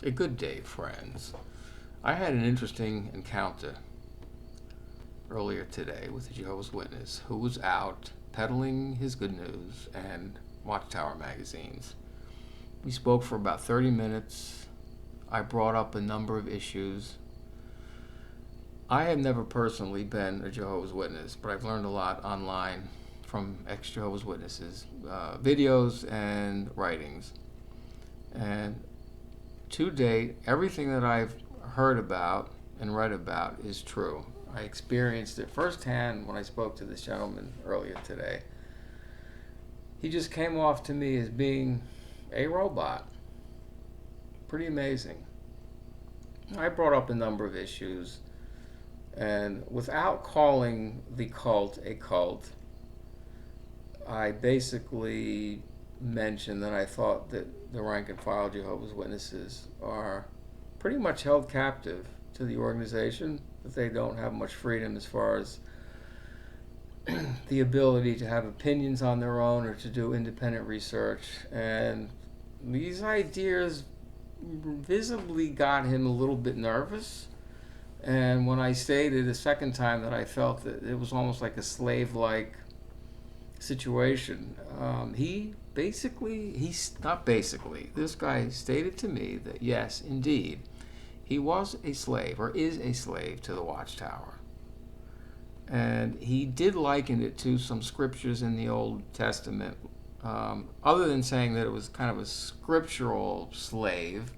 A good day, friends. I had an interesting encounter earlier today with a Jehovah's Witness who was out peddling his good news and Watchtower magazines. We spoke for about 30 minutes. I brought up a number of issues. I have never personally been a Jehovah's Witness, but I've learned a lot online from ex-Jehovah's Witnesses, videos and writings. And to date, everything that I've heard about and read about is true. I experienced it firsthand when I spoke to this gentleman earlier today. He just came off to me as being a robot. Pretty amazing. I brought up a number of issues, and without calling the cult a cult, I basically mentioned that I thought that the rank and file Jehovah's Witnesses are pretty much held captive to the organization, that they don't have much freedom as far as the ability to have opinions on their own or to do independent research. And these ideas visibly got him a little bit nervous. And when I stated a second time that I felt that it was almost like a slave-like situation, this guy stated to me that yes, indeed, he was a slave or is a slave to the Watchtower. And he did liken it to some scriptures in the Old Testament, other than saying that it was kind of a scriptural slave,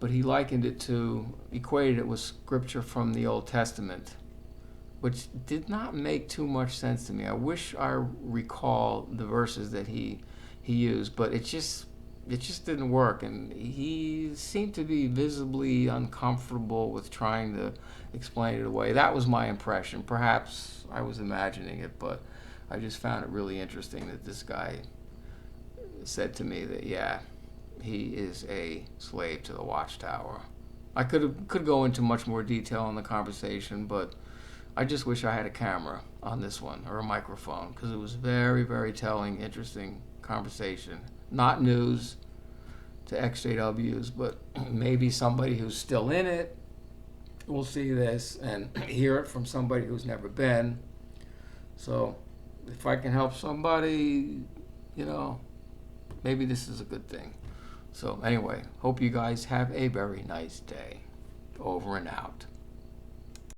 but he equated it with scripture from the Old Testament, which did not make too much sense to me. I wish I recall the verses that he used, but it just didn't work, and he seemed to be visibly uncomfortable with trying to explain it away. That was my impression. Perhaps I was imagining it, but I just found it really interesting that this guy said to me that, yeah, he is a slave to the Watchtower. I could go into much more detail in the conversation, but I just wish I had a camera on this one or a microphone, because it was very, very telling, interesting conversation. Not news to ex-JWs, but maybe somebody who's still in it will see this and hear it from somebody who's never been. So if I can help somebody, maybe this is a good thing. So anyway, hope you guys have a very nice day. Over and out.